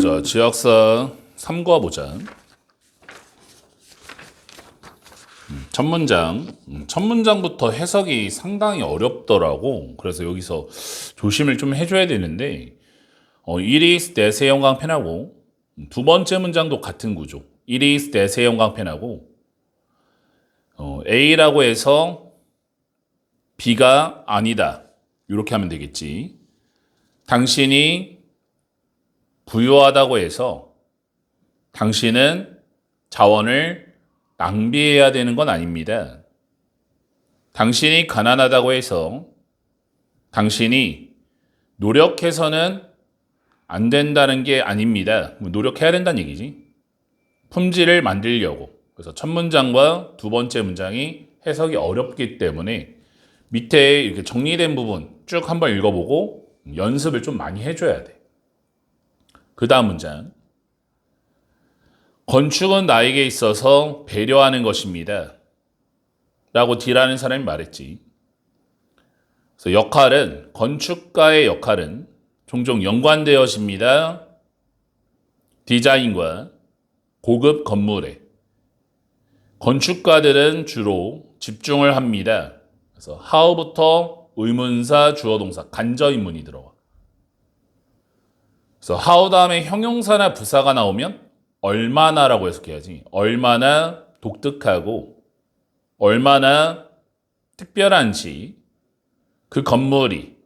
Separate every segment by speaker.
Speaker 1: 자, 지역사 3과 보자. 첫 문장. 첫 문장부터 해석이 상당히 어렵더라고. 그래서 여기서 조심을 좀 해줘야 되는데, it is 대세 형광펜하고, 두 번째 문장도 같은 구조. it is 대세 형광펜하고, A라고 해서 B가 아니다. 이렇게 하면 되겠지. 당신이 부유하다고 해서 당신은 자원을 낭비해야 되는 건 아닙니다. 당신이 가난하다고 해서 당신이 노력해서는 안 된다는 게 아닙니다. 노력해야 된다는 얘기지. 품질을 만들려고. 그래서 첫 문장과 두 번째 문장이 해석이 어렵기 때문에 밑에 이렇게 정리된 부분 쭉 한번 읽어보고 연습을 좀 많이 해줘야 돼. 그 다음 문장. 건축은 나에게 있어서 배려하는 것입니다. 라고 D라는 사람이 말했지. 그래서 역할은, 건축가의 역할은 종종 연관되어집니다. 디자인과 고급 건물에. 건축가들은 주로 집중을 합니다. 그래서 how부터 의문사, 주어동사, 간접인문이 들어와. 그래서 how 다음에 형용사나 부사가 나오면 얼마나라고 해석해야지. 얼마나 독특하고 얼마나 특별한지 그 건물이.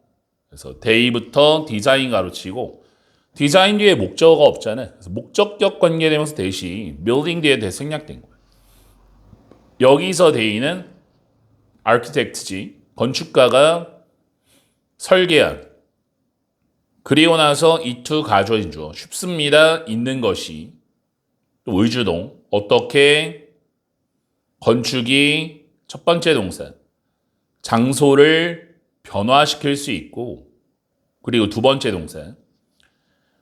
Speaker 1: 그래서 day부터 디자인 가로치고 디자인 뒤에 목적어가 없잖아. 그래서 목적격 관계되면서 대시 building 뒤에 대 생략된 거야. 여기서 day는 architect지. 건축가가 설계한. 그리고 나서 이투 가져진 주어. 쉽습니다. 있는 것이. 또 의주동. 어떻게 건축이 첫 번째 동사. 장소를 변화시킬 수 있고 그리고 두 번째 동사.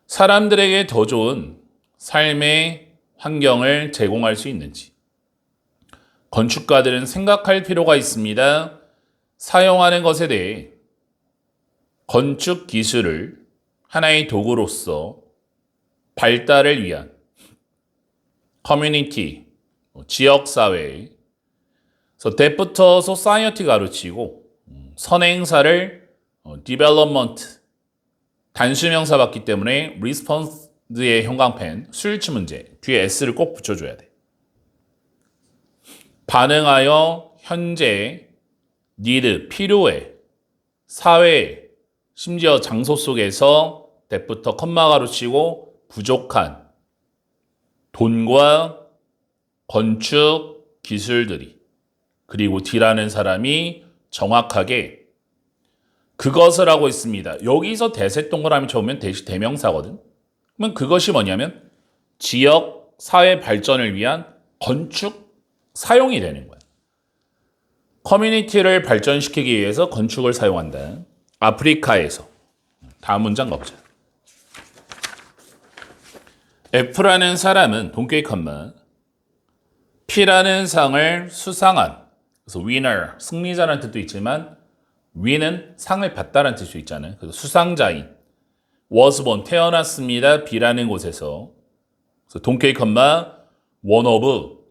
Speaker 1: 사람들에게 더 좋은 삶의 환경을 제공할 수 있는지. 건축가들은 생각할 필요가 있습니다. 사용하는 것에 대해 건축 기술을 하나의 도구로서 발달을 위한 커뮤니티, 지역사회, 그래서 that부터 society 가르치고 선행사를 development, 단수명사 받기 때문에 response의 형광펜, 수일치 문제, 뒤에 s를 꼭 붙여줘야 돼. 반응하여 현재, need, 필요해, 사회, 심지어 장소 속에서 that부터 컴마 가로치고 부족한 돈과 건축 기술들이 그리고 D라는 사람이 정확하게 그것을 하고 있습니다. 여기서 대세 동그라미 쳐오면 대시 대명사거든. 그러면 그것이 뭐냐면 지역 사회 발전을 위한 건축 사용이 되는 거야. 커뮤니티를 발전시키기 위해서 건축을 사용한다. 아프리카에서. 다음 문장 가보자. F라는 사람은 동격의 컴마 P라는 상을 수상한. 그래서 winner, 승리자라는 뜻도 있지만 win은 상을 받다라는 뜻도 있잖아요. 그래서 수상자인 was born, 태어났습니다. B라는 곳에서. 그래서 동격의 컴마 one of,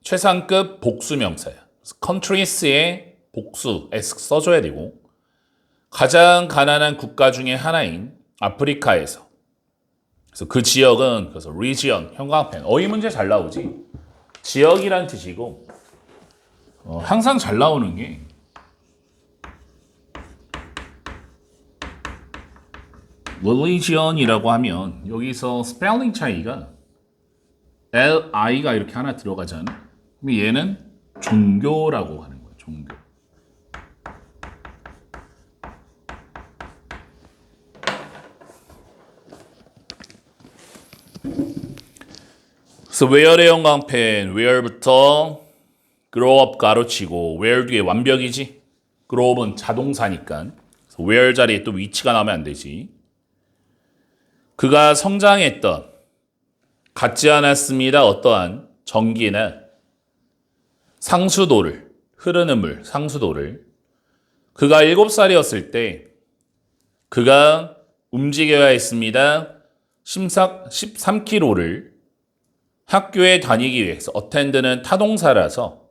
Speaker 1: 최상급 복수명사야. countries의 복수, S 써줘야 되고 가장 가난한 국가 중에 하나인 아프리카에서. 그래서 그 지역은 그래서 region, 형광펜. 어휘 문제 잘 나오지. 지역이란 뜻이고 항상 잘 나오는 게 religion이라고 하면 여기서 스펠링 차이가 L-I가 이렇게 하나 들어가잖아. 그럼 얘는 종교라고 하는 거야. 종교. 그래서 where의 형광펜, where부터 grow up 가로치고 where 뒤에 완벽이지. grow up은 자동사니까. 그래서 where 자리에 또 위치가 나오면 안 되지. 그가 성장했던 갖지 않았습니다. 어떠한 전기나 상수도를, 흐르는 물, 상수도를. 그가 7살이었을 때 그가 움직여야 했습니다. 13km를 학교에 다니기 위해서 attend는 타동사라서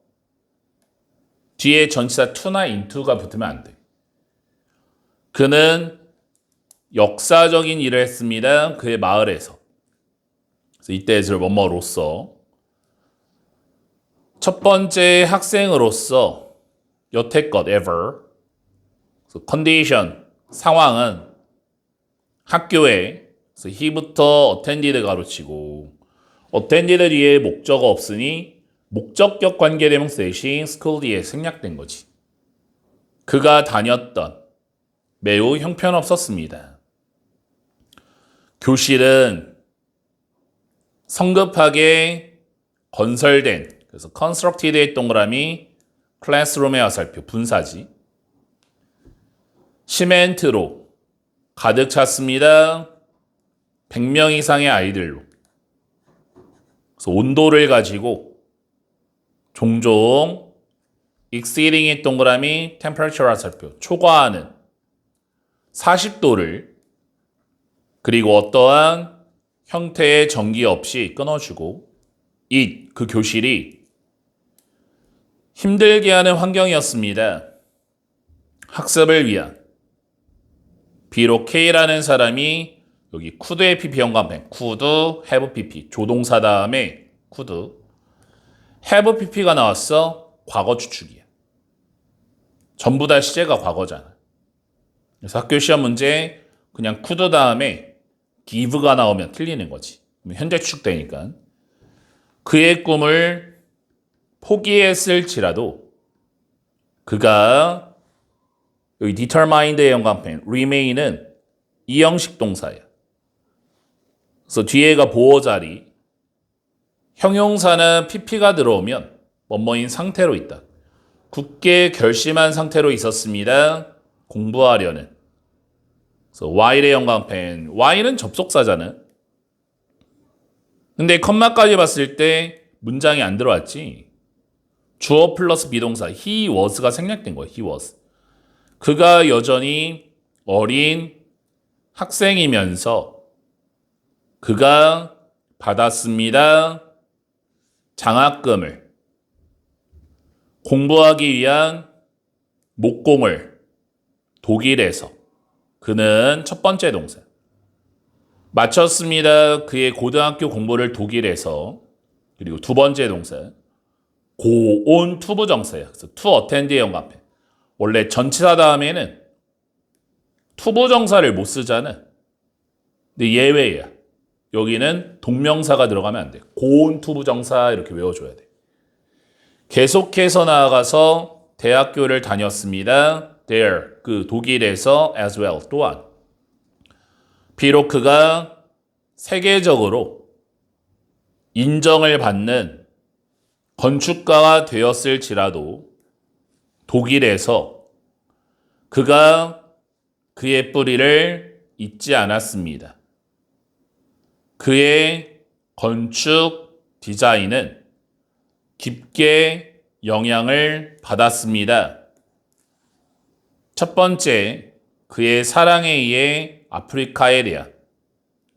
Speaker 1: 뒤에 전치사 to나 into가 붙으면 안 돼. 그는 역사적인 일을 했습니다. 그의 마을에서. 그래서 이때를 뭐뭐로서 첫 번째 학생으로서 여태껏 ever 컨디션 상황은 학교에 그래서 he부터 attended 가로치고 attended 뒤에 목적어 없으니 목적격 관계대명사 대신 school 뒤에 생략된 거지. 그가 다녔던 매우 형편없었습니다. 교실은 성급하게 건설된 그래서 constructed의 동그라미 classroom의 화살표 분사지. 시멘트로 가득 찼습니다. 100명 이상의 아이들로. 그래서 온도를 가지고 종종 exceeding의 동그라미 temperature 화살표 초과하는 40도를 그리고 어떠한 형태의 전기 없이 끊어주고 그 교실이 힘들게 하는 환경이었습니다. 학습을 위한 비록 K라는 사람이 여기 could의 PP 연관펜 could, have PP 조동사 다음에 could have PP가 나왔어. 과거 추측이야. 전부 다 시제가 과거잖아. 그래서 학교 시험 문제 그냥 could 다음에 give가 나오면 틀리는 거지. 현재 추측되니까. 그의 꿈을 포기했을지라도 그가 여기 determined의 연관펜 remain은 이형식 동사야. 그래서 뒤에가 보어 자리 형용사는 pp가 들어오면 뭐뭐인 상태로 있다. 굳게 결심한 상태로 있었습니다. 공부하려는. 그래서 while의 연관펜 while은 접속사잖아. 근데 컴마까지 봤을 때 문장이 안 들어왔지. 주어 플러스 비동사 he was가 생략된 거야. he was. 그가 여전히 어린 학생이면서 그가 받았습니다. 장학금을 공부하기 위한 목공을 독일에서 그는 첫 번째 동사 마쳤습니다. 그의 고등학교 공부를 독일에서 그리고 두 번째 동사 고온 투부정사야. 그래서 to attend의 연관펜 원래 전치사 다음에는 투부정사를 못 쓰잖아. 근데 예외야. 여기는 동명사가 들어가면 안 돼. 고온 투부정사 이렇게 외워줘야 돼. 계속해서 나아가서 대학교를 다녔습니다. There, 그 독일에서 as well, 또한. 비록 그가 세계적으로 인정을 받는 건축가가 되었을지라도 독일에서 그가 그의 뿌리를 잊지 않았습니다. 그의 건축 디자인은 깊게 영향을 받았습니다. 첫 번째, 그의 사랑에 의해 아프리카에 대한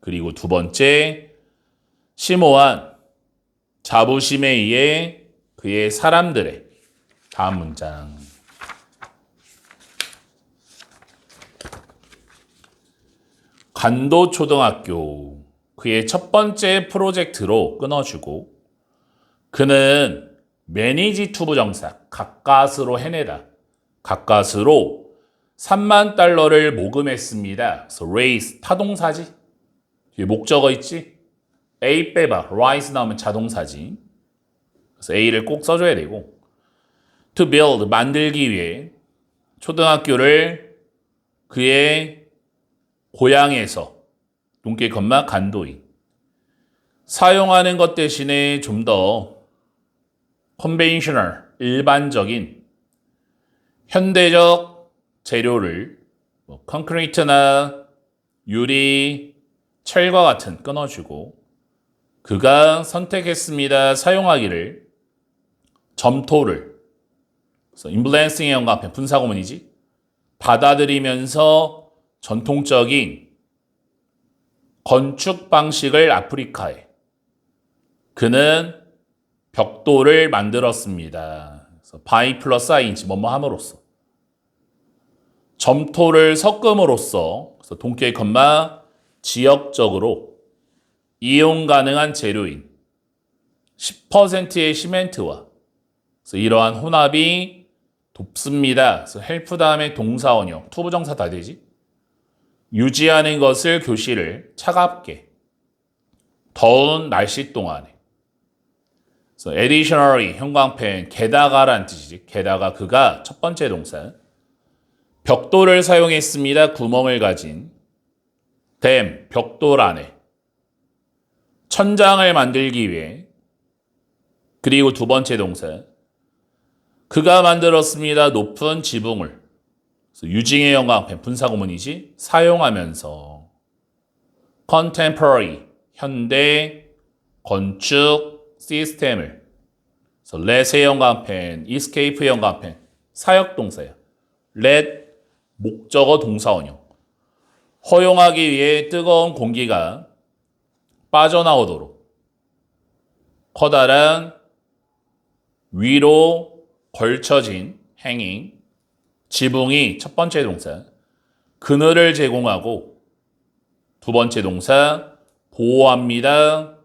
Speaker 1: 그리고 두 번째, 심오한 자부심에 의해 그의 사람들의 다음 문장 간도초등학교 그의 첫 번째 프로젝트로 끊어주고 그는 매니지 투부정사 가까스로 해내다 가까스로 3만 달러를 모금했습니다. 그래서 raise 타동사지 뒤에 목적어 있지 A 빼봐 rise 나오면 자동사지 그래서 A를 꼭 써줘야 되고 to build 만들기 위해 초등학교를 그의 고향에서 눈길 컴마 간도인 사용하는 것 대신에 좀 더 conventional 일반적인 현대적 재료를 콘크리트나 유리, 철과 같은 끊어주고 그가 선택했습니다. 사용하기를 점토를 그래서 인플루언싱의 연관편 분사구문이지 받아들이면서 전통적인 건축 방식을 아프리카에. 그는 벽돌을 만들었습니다. 그래서 by 플러스 i인지 뭐뭐 함으로써. 점토를 섞음으로써. 그래서 동계 컴마 지역적으로 이용 가능한 재료인 10%의 시멘트와 그래서 이러한 혼합이 돕습니다. 그래서 헬프 다음에 동사원형, 투부정사 다 되지? 유지하는 것을 교실을 차갑게 더운 날씨 동안에. 그래서 additionally 형광펜 게다가란 뜻이지. 게다가 그가 첫 번째 동사 벽돌을 사용했습니다. 구멍을 가진 댐 벽돌 안에 천장을 만들기 위해. 그리고 두 번째 동사 그가 만들었습니다. 높은 지붕을. 유징의 형광펜 분사구문이지. 사용하면서 contemporary 현대 건축 시스템을. 그래서 let의 형광펜, escape 형광펜 사역동사야. let 목적어 동사원형. 허용하기 위해 뜨거운 공기가 빠져나오도록 커다란 위로 걸쳐진 hanging 지붕이 첫 번째 동사 그늘을 제공하고 두 번째 동사 보호합니다.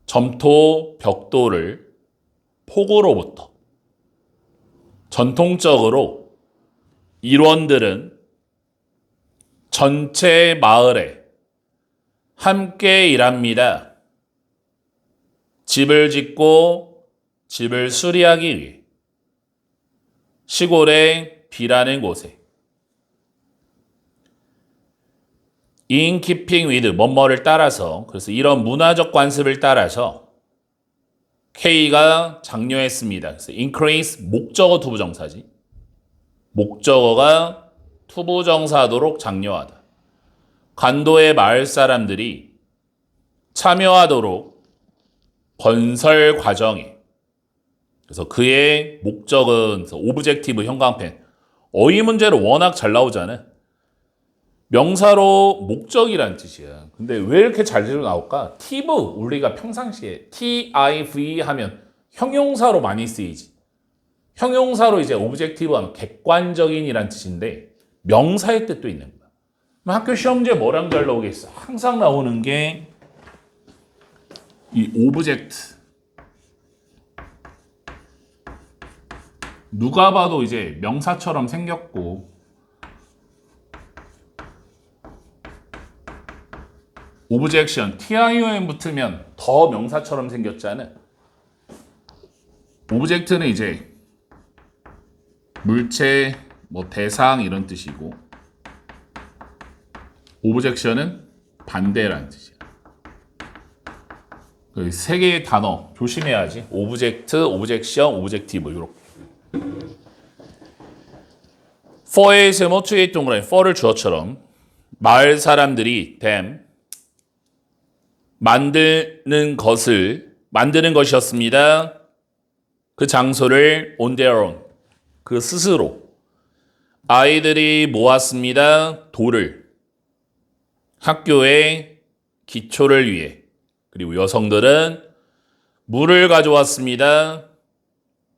Speaker 1: 점토 벽돌을 폭우로부터. 전통적으로 일원들은 전체 마을에 함께 일합니다. 집을 짓고 집을 수리하기 위해. 시골의 비라는 곳에. in keeping with 뭐뭐를 따라서. 그래서 이런 문화적 관습을 따라서 K가 장려했습니다. 그래서 increase 목적어 투부정사지. 목적어가 투부정사하도록 장려하다. 간도의 마을 사람들이 참여하도록 건설 과정에. 그래서 그의 목적은 오브젝티브 형광펜. 어휘 문제로 워낙 잘 나오잖아. 명사로 목적이란 뜻이야. 근데 왜 이렇게 잘 나올까? tive 우리가 평상시에 tiv 하면 형용사로 많이 쓰이지. 형용사로 이제 오브젝티브 하면 객관적인이란 뜻인데 명사의 뜻도 있는 거야. 학교 시험지에 뭐랑 잘 나오겠어? 항상 나오는 게 이 오브젝트. 누가 봐도 이제 명사처럼 생겼고 오브젝션, TION 붙으면 더 명사처럼 생겼잖아. 오브젝트는 이제 물체, 뭐 대상 이런 뜻이고 오브젝션은 반대라는 뜻이야. 세 개의 단어 조심해야지. 오브젝트, 오브젝션, 오브젝티브 이렇게. for의 세모 투의 동그라미 for를 주어처럼 마을 사람들이 them 만드는 것이었습니다. 그 장소를 on their own 그 스스로. 아이들이 모았습니다. 돌을 학교의 기초를 위해. 그리고 여성들은 물을 가져왔습니다.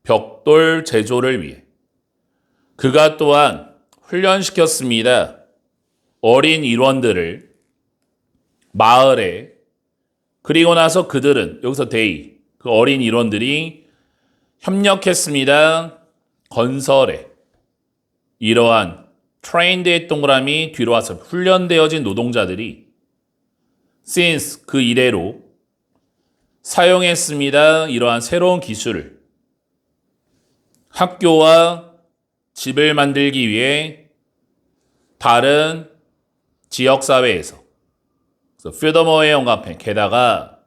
Speaker 1: 벽돌 제조를 위해. 그가 또한 훈련시켰습니다. 어린 일원들을 마을에. 그리고 나서 그들은 여기서 they 그 어린 일원들이 협력했습니다. 건설에. 이러한 trained의 동그라미 뒤로 와서 훈련되어진 노동자들이 since 그 이래로 사용했습니다. 이러한 새로운 기술을 학교와 집을 만들기 위해 다른 지역사회에서. 그래서 furthermore의 형광펜 게다가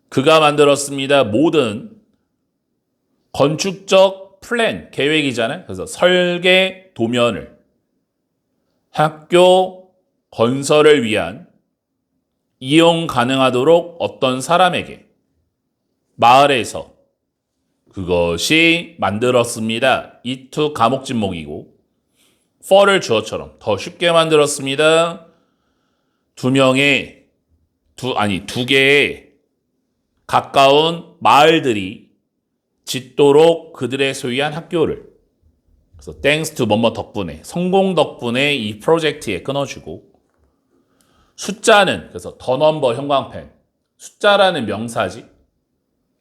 Speaker 1: 그가 만들었습니다. 모든 건축적 플랜 계획이잖아요. 그래서 설계 도면을 학교 건설을 위한 이용 가능하도록 어떤 사람에게 마을에서 그것이 만들었습니다. it 감옥진목이고 for를 주어처럼 더 쉽게 만들었습니다. 두 개의 가까운 마을들이 짓도록 그들의 소유한 학교를, 그래서 thanks to 뭐뭐 덕분에, 성공 덕분에 이 프로젝트에 끊어주고, 숫자는 그래서 the number 형광펜, 숫자라는 명사지.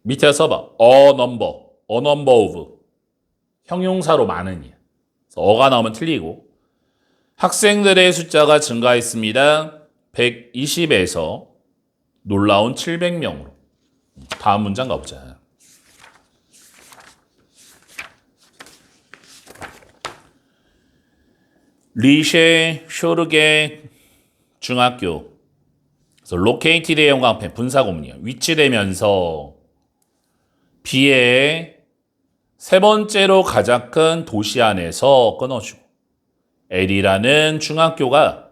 Speaker 1: 밑에 써봐. a number of, 형용사로 많으니. 그래서 어가 나오면 틀리고, 학생들의 숫자가 증가했습니다. 120에서 놀라운 700명으로. 다음 문장 가보자. 리쉐 쇼르게 중학교. 그래서 located의 형광펜 분사구문이야. 위치되면서 B의 세 번째로 가장 큰 도시 안에서 끊어주고, L이라는 중학교가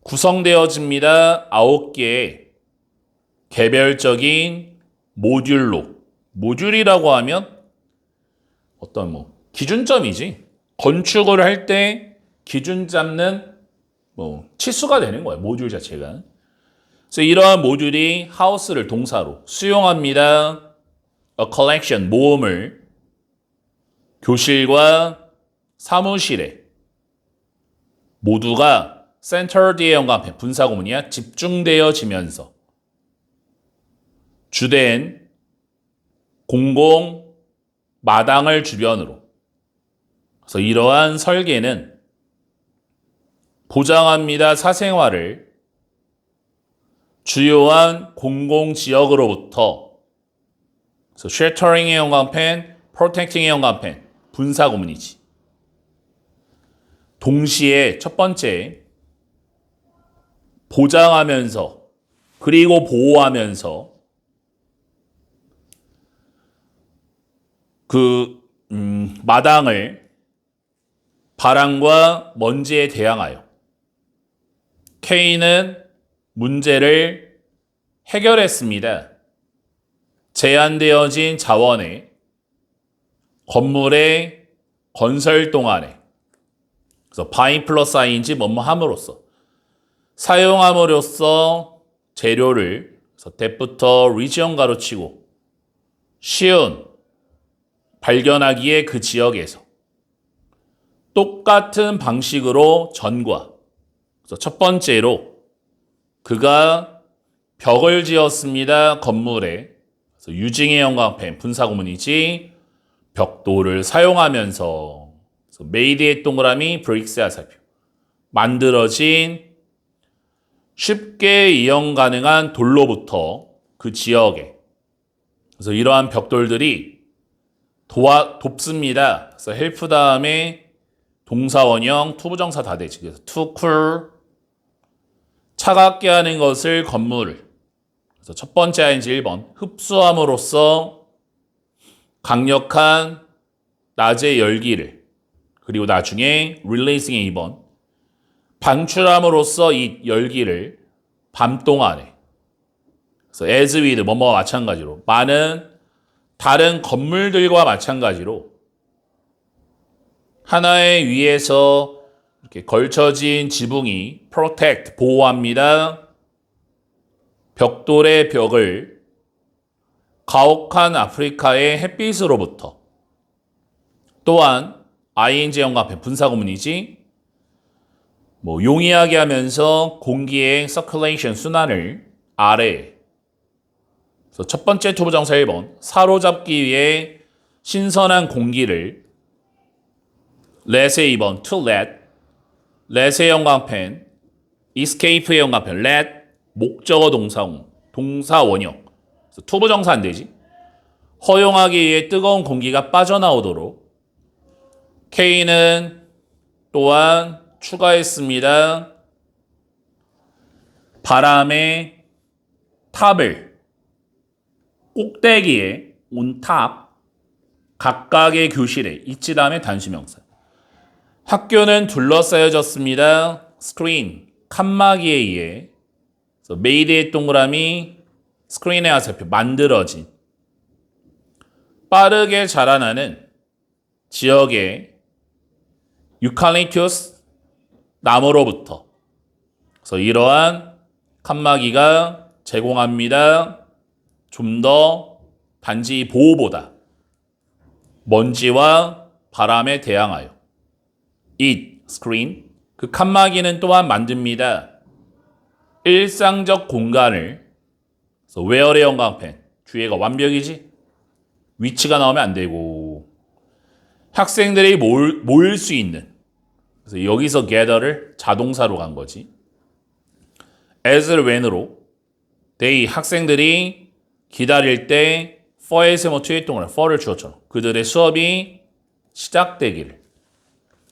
Speaker 1: 구성되어집니다. 9개의 개별적인 모듈로. 모듈이라고 하면 어떤 기준점이지. 건축을 할 때 기준 잡는 치수가 되는 거예요. 모듈 자체가. 그래서 이러한 모듈이 하우스를 동사로 수용합니다. A collection, 모음을 교실과 사무실에 모두가 centered의 형광펜 분사구문이야. 집중되어지면서 주된 공공 마당을 주변으로. 그래서 이러한 설계는 보장합니다. 사생활을 주요한 공공지역으로부터. 그래서 sheltering의 형광펜, protecting의 형광펜 분사구문이지. 동시에 첫 번째 보장하면서 그리고 보호하면서 마당을 바람과 먼지에 대항하여 K는 문제를 해결했습니다. 제한되어진 자원의 건물의 건설 동안에, 그래서 by 플러스 i인지 뭐뭐 함으로써, 사용함으로써 재료를, 그래서 that부터 region 가로치고 쉬운 발견하기에 그 지역에서 똑같은 방식으로 전과. 그래서 첫 번째로 그가 벽을 지었습니다. 건물에. 그래서 using의 형광펜 분사구문이지. 벽돌을 사용하면서. 그래서 made의 동그라미 bricks 화살표. 만들어진 쉽게 이용 가능한 돌로부터 그 지역에. 그래서 이러한 벽돌들이 돕습니다. 그래서 help 다음에 동사원형 투부정사 다 되지. 그래서 to cool, 차갑게 하는 것을 건물을. 그래서 첫 번째 ing 1번 흡수함으로써 강력한 낮의 열기를, 그리고 나중에 releasing의 2번 방출함으로써 이 열기를 밤 동안에. 그래서 as with 뭐뭐와 마찬가지로 많은 다른 건물들과 마찬가지로 하나의 위에서 이렇게 걸쳐진 지붕이 protect, 보호합니다. 벽돌의 벽을 가혹한 아프리카의 햇빛으로부터. 또한 ing 형광펜 분사구문이지. 용이하게 하면서 공기의 circulation 순환을 아래. 그래서 첫 번째 투부정사 1번 사로잡기 위해 신선한 공기를. let의 2번 to let의 형광펜, escape의 형광펜, let 목적어 동사원형. 그래서 투부정사 안 되지. 허용하기 위해 뜨거운 공기가 빠져나오도록. K는 또한 추가했습니다. 바람의 탑을 꼭대기에 on top 각각의 교실에 있지 다음에 단수명사. 학교는 둘러싸여졌습니다. 스크린 칸막이에 의해. 그래서 made의 동그라미 스크린의 화살표 만들어진. 빠르게 자라나는 지역의 유칼립투스 나무로부터. 그래서 이러한 칸막이가 제공합니다. 좀 더 단지 보호보다 먼지와 바람에 대항하여. It, screen. 그 칸막이는 또한 만듭니다. 일상적 공간을. 그래서 where의 형광펜. 뒤에가 완벽이지? 위치가 나오면 안 되고. 학생들이 모일 수 있는. 그래서 여기서 gather를 자동사로 간 거지. as를 when으로. they, 학생들이 기다릴 때 for에서 뭐 뒤에 동안 for를 주어처럼 그들의 수업이 시작되기를.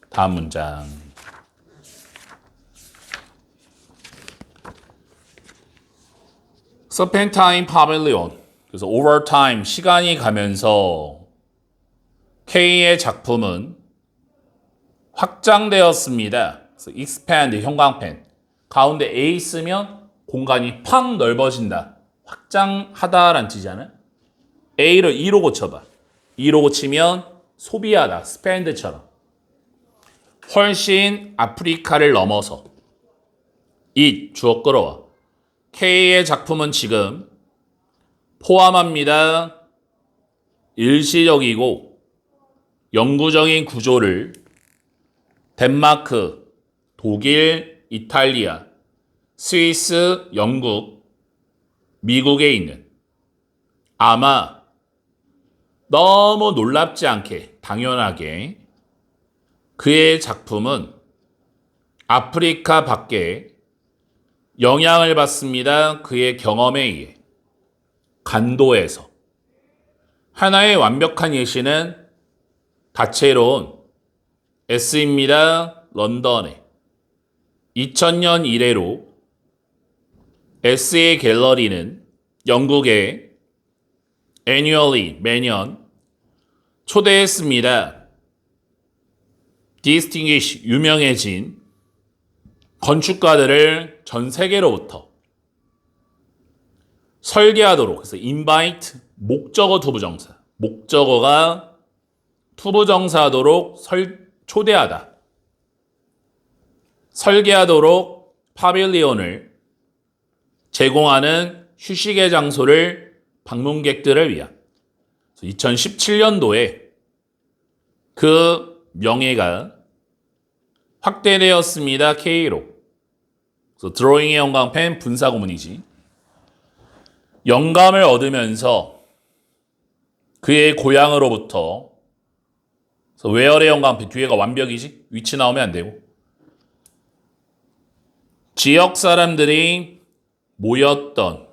Speaker 1: 다음 문장. Serpentine Pavilion. 그래서 over time, 시간이 가면서 K의 작품은 확장되었습니다. 그래서 expand, 형광펜. 가운데 A 쓰면 공간이 팍 넓어진다. 확장하다라는 뜻이잖아요. A를 E로 고쳐봐. E로 고치면 소비하다, spend처럼. 훨씬 아프리카를 넘어서. it, 주어 끌어와. K의 작품은 지금 포함합니다. 일시적이고 영구적인 구조를 덴마크, 독일, 이탈리아, 스위스, 영국, 미국에 있는 아마 너무 놀랍지 않게 당연하게 그의 작품은 아프리카 밖에 영향을 받습니다. 그의 경험에 의해 간도에서. 하나의 완벽한 예시는 다채로운 S입니다. 런던에 2000년 이래로 S의 갤러리는 영국에 annually 매년 초대했습니다. distinguish 유명해진 건축가들을 전 세계로부터 설계하도록. 그래서 invite 목적어 투부정사. 목적어가 투부정사하도록 초대하다. 설계하도록 파빌리온을 제공하는 휴식의 장소를 방문객들을 위한. 2017년도에 그 명예가 확대되었습니다. K로. 그래서 드로잉의 형광펜 분사구문이지. 영감을 얻으면서 그의 고향으로부터. 그래서 where의 형광펜 뒤에가 완벽이지. 위치 나오면 안 되고. 지역 사람들이 모였던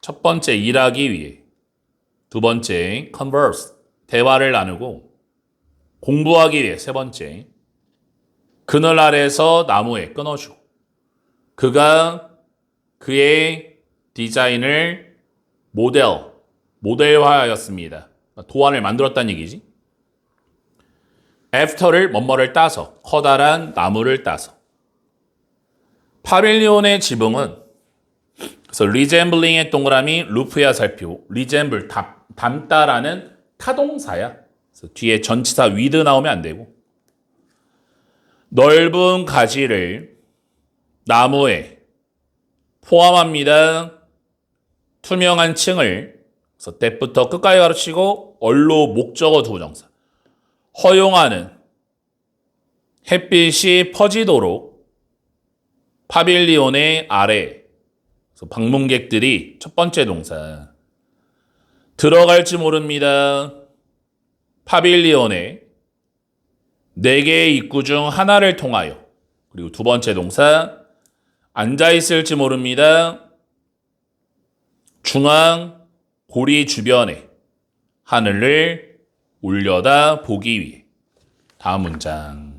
Speaker 1: 첫 번째 일하기 위해. 두 번째 converse 대화를 나누고 공부하기 위해. 세 번째 그늘 아래서 나무에 끊어주고. 그가 그의 디자인을 모델화하였습니다. 도안을 만들었다는 얘기지. after를 뭐뭐를 따서 커다란 나무를 따서. 파빌리온의 지붕은 그래서 resembling의 동그라미 루프야 살피고 resemble 닮다라는 타동사야. 그래서 뒤에 전치사 with 나오면 안 되고. 넓은 가지를 나무에 포함합니다. 투명한 층을. 그래서 때부터 끝까지 가르치고 얼로 목적어 투부정사. 허용하는 햇빛이 퍼지도록 파빌리온의 아래. 그래서 방문객들이 첫 번째 동사. 들어갈지 모릅니다. 파빌리온의 4개의 입구 중 하나를 통하여. 그리고 두 번째 동사. 앉아있을지 모릅니다. 중앙 고리 주변에 하늘을 올려다 보기 위해. 다음 문장.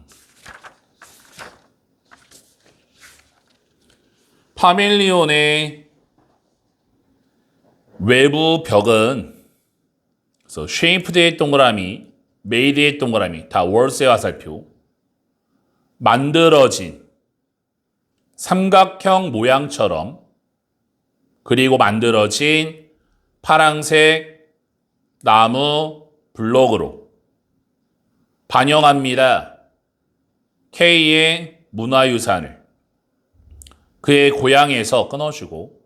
Speaker 1: 파밀리온의 외부 벽은 그래서 쉐이프드의 동그라미, 메이드의 동그라미 다 월세 화살표. 만들어진 삼각형 모양처럼. 그리고 만들어진 파랑색 나무 블록으로 반영합니다. K의 문화유산을. 그의 고향에서 끊어주고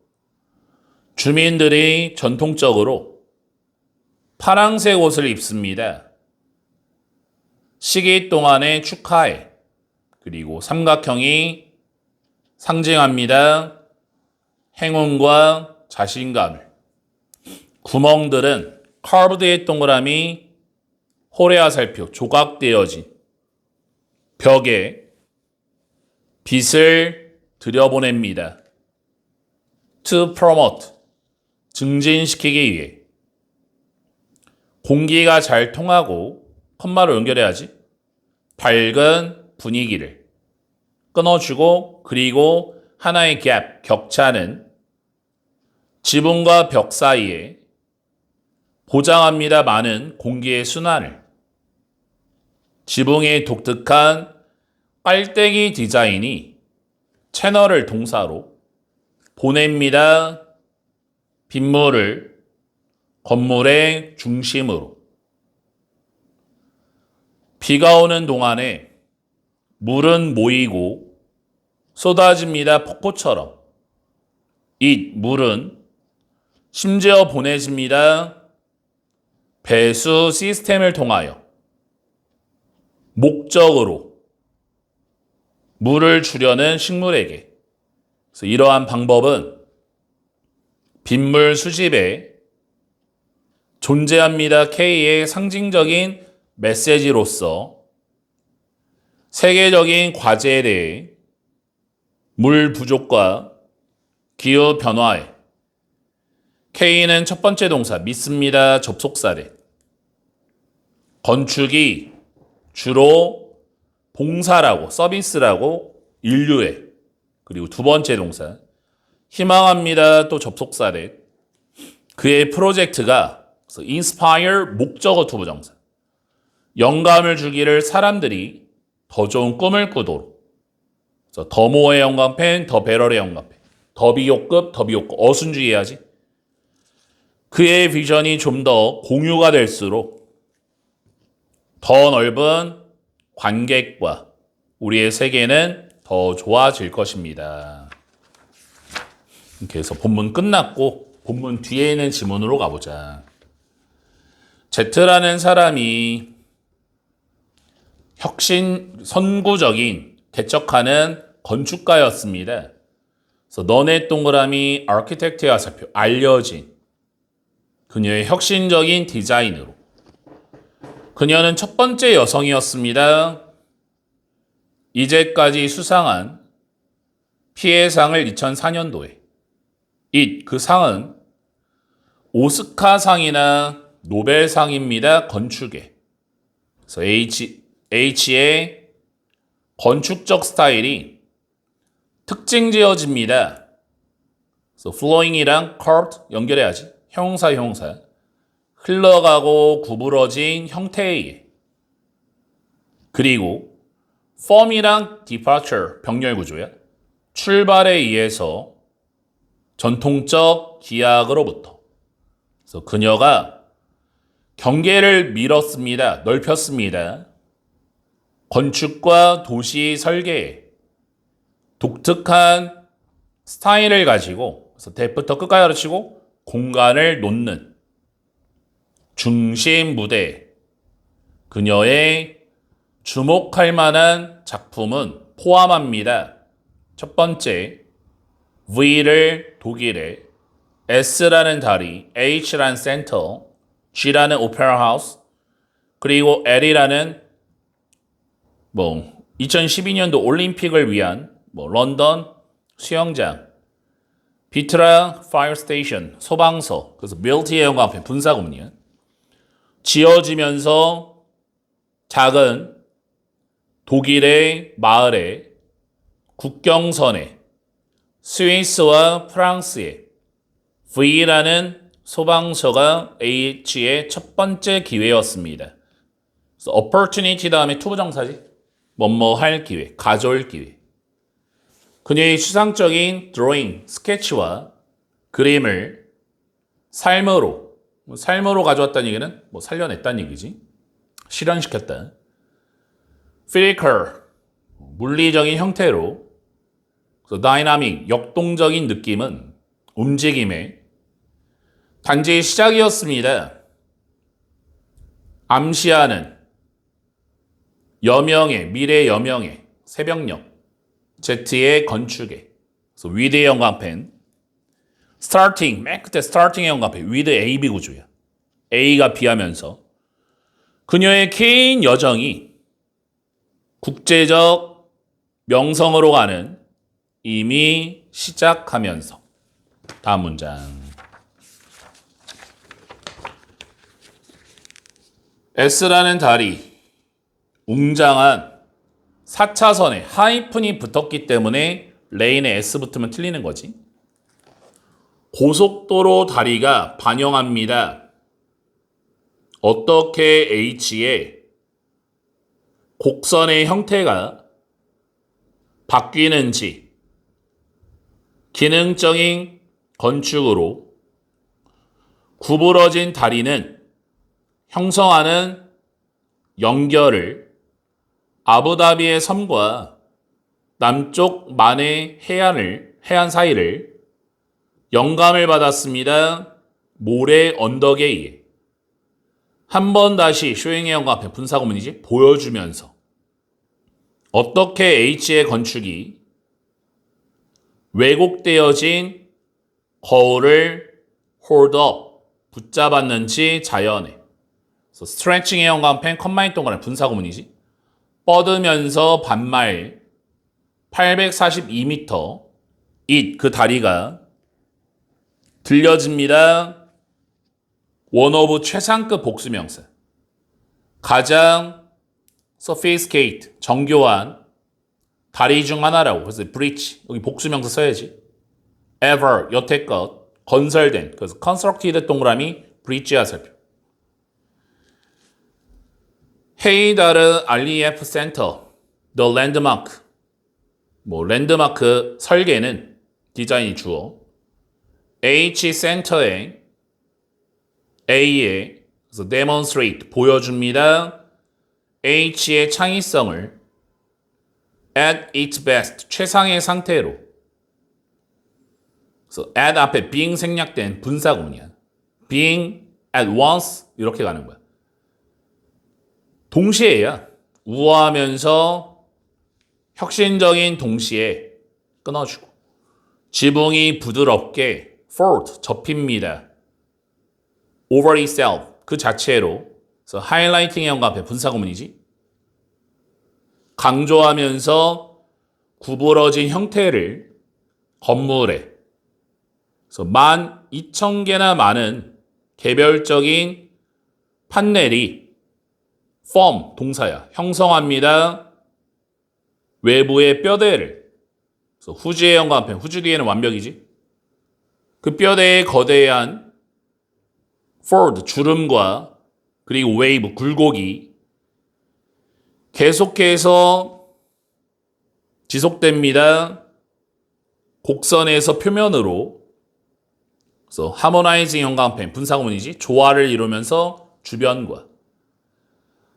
Speaker 1: 주민들이 전통적으로 파랑색 옷을 입습니다. 시기 동안의 축하에 그리고 삼각형이 상징합니다. 행운과 자신감을. 구멍들은 카브드의 동그라미, 홀의 화살표, 조각되어진 벽에 빛을 들여보냅니다. To promote, 증진시키기 위해. 공기가 잘 통하고 컴마로 연결해야지. 밝은 분위기를 끊어주고 그리고 하나의 갭, 격차는 지붕과 벽 사이에 보장합니다. 많은 공기의 순환을. 지붕의 독특한 깔때기 디자인이 채널을 동사로 보냅니다. 빗물을 건물의 중심으로. 비가 오는 동안에 물은 모이고 쏟아집니다. 폭포처럼. 이 물은 심지어 보내집니다. 배수 시스템을 통하여 목적으로 물을 주려는 식물에게. 그래서 이러한 방법은 빗물 수집에 존재합니다. K의 상징적인 메시지로서 세계적인 과제에 대해 물 부족과 기후 변화에 K는 첫 번째 동사 믿습니다. 접속사래. 건축이 주로 봉사라고 서비스라고 인류에. 그리고 두 번째 동사 희망합니다. 또 접속사래. 그의 프로젝트가 inspire 목적어 투부정사. 영감을 주기를 사람들이 더 좋은 꿈을 꾸도록. 더 모어의 영감펜, 더 배럴의 영감펜. 더 비교급, 더 비교급. 어순주의해야지. 그의 비전이 좀 더 공유가 될수록 더 넓은 관객과 우리의 세계는 더 좋아질 것입니다. 이렇게 해서 본문 끝났고 본문 뒤에 있는 지문으로 가보자. 제트라는 사람이 선구적인 개척하는 건축가였습니다. 그래서 너네 동그라미 아키텍트의 화살표 알려진 그녀의 혁신적인 디자인으로. 그녀는 첫 번째 여성이었습니다. 이제까지 수상한 피해상을 2004년도에. 그 상은 오스카상이나 노벨상입니다. 건축에. 그래서 H의 건축적 스타일이 특징 지어집니다. 그래서 flowing이랑 curved 연결해야지. 형용사. 흘러가고 구부러진 형태에 의해. 그리고 form이랑 departure 병렬 구조야. 출발에 의해서 전통적 기악으로부터. 그래서 그녀가 경계를 밀었습니다. 넓혔습니다. 건축과 도시 설계에 독특한 스타일을 가지고 그래서 대부터 끝까지 가르치고 공간을 놓는 중심 무대. 그녀의 주목할 만한 작품은 포함합니다. 첫 번째, V를 독일에, S라는 다리, H라는 센터, G라는 오페라 하우스, 그리고 L이라는 2012년도 올림픽을 위한 런던 수영장, 비트라 파이어 스테이션, 소방서, 그래서 밀티의 영광 분사구문이야. 지어지면서 작은 독일의 마을에 국경선에 스위스와 프랑스의 V라는 소방서가 H의 첫 번째 기회였습니다. 그래서 opportunity 다음에 투부정사지. 뭐뭐 할 기회, 가져올 기회. 그녀의 추상적인 드로잉, 스케치와 그림을 삶으로 가져왔다는 얘기는 살려냈다는 얘기지. 실현시켰다. physical, 물리적인 형태로 그래서 다이나믹, 역동적인 느낌은 움직임의 단지 시작이었습니다. 암시하는 여명의, 미래 여명의 새벽녘, Z의 건축에. 그래서 with의 연관펜. starting, 맨 끝에 starting의 연관펜. with AB 구조야. A가 B하면서 그녀의 개인 여정이 국제적 명성으로 가는 이미 시작하면서. 다음 문장. S라는 다리, 웅장한 4차선에 하이픈이 붙었기 때문에 레인에 S 붙으면 틀리는 거지. 고속도로 다리가 반영합니다. 어떻게 H의 곡선의 형태가 바뀌는지 기능적인 건축으로 구부러진 다리는 형성하는 연결을 아부다비의 섬과 남쪽 만의 해안 사이를 영감을 받았습니다. 모래 언덕에 의해. 한 번 다시 쇼잉의 연관편 분사구문이지 보여주면서 어떻게 H의 건축이 왜곡되어진 거울을 hold up 붙잡았는지 자연에. 그래서 stretching의 연관편 컴마인 동그라미 분사구문이지 뻗으면서 반마일 842m 그 다리가 들려집니다. 원오브 최상급 복수명사. 가장 sophisticated, 정교한 다리 중 하나라고. 그래서 bridge, 여기 복수명사 써야지. ever, 여태껏 건설된, 그래서 constructed 동그라미 bridge야 살펴. 헤이다르 알리에프 센터, the landmark. 랜드마크 설계는 디자인이 주어. H 센터에 A에 그래서 demonstrate 보여줍니다. H의 창의성을 at its best 최상의 상태로. 그래서 at 앞에 being 생략된 분사구문이야. being at once 이렇게 가는 거야. 동시에야 우아하면서 혁신적인 동시에 끊어주고 지붕이 부드럽게 forward 접힙니다. over itself 그 자체로. 그래서 하이라이팅의 연관편 분사구문이지. 강조하면서 구부러진 형태를 건물에. 그래서 12,000개나 많은 개별적인 판넬이 form 동사야. 형성합니다. 외부의 뼈대를. 그래서 후지의 연관편 후지 뒤에는 완벽이지. 그 뼈대의 거대한 fold, 주름과 그리고 웨이브, 굴곡이 계속해서 지속됩니다. 곡선에서 표면으로. 그래서 harmonizing 연관편, 분사구문이지. 조화를 이루면서 주변과.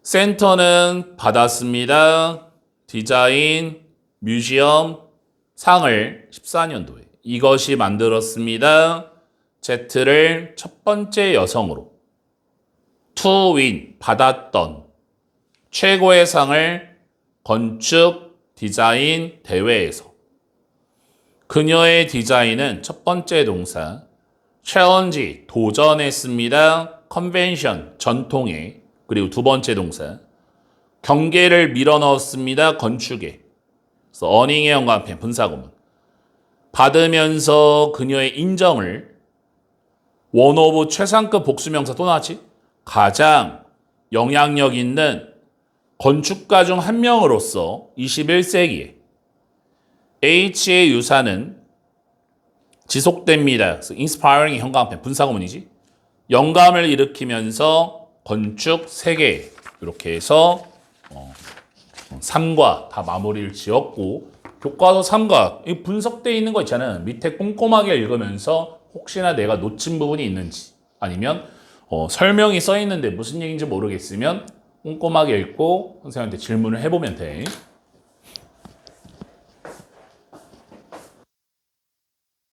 Speaker 1: 센터는 받았습니다. 디자인, 뮤지엄 상을 14년도에. 이것이 만들었습니다. Z를 첫 번째 여성으로 to win 받았던 최고의 상을 건축 디자인 대회에서. 그녀의 디자인은 첫 번째 동사 challenge 도전했습니다. convention 전통에. 그리고 두 번째 동사 경계를 밀어넣었습니다. 건축에. 그래서 earning의 연관편 분사구문 받으면서 그녀의 인정을 원 오브 최상급 복수명사 또 나왔지? 가장 영향력 있는 건축가 중 한 명으로서 21세기에 H의 유산은 지속됩니다. 그래서 inspiring의 현관편 분사구문이지. 영감을 일으키면서 건축 세계. 이렇게 해서 3과 다 마무리를 지었고 교과서 3과 분석되어 있는 거 있잖아요. 밑에 꼼꼼하게 읽으면서 혹시나 내가 놓친 부분이 있는지 아니면 설명이 써 있는데 무슨 얘기인지 모르겠으면 꼼꼼하게 읽고 선생님한테 질문을 해보면 돼.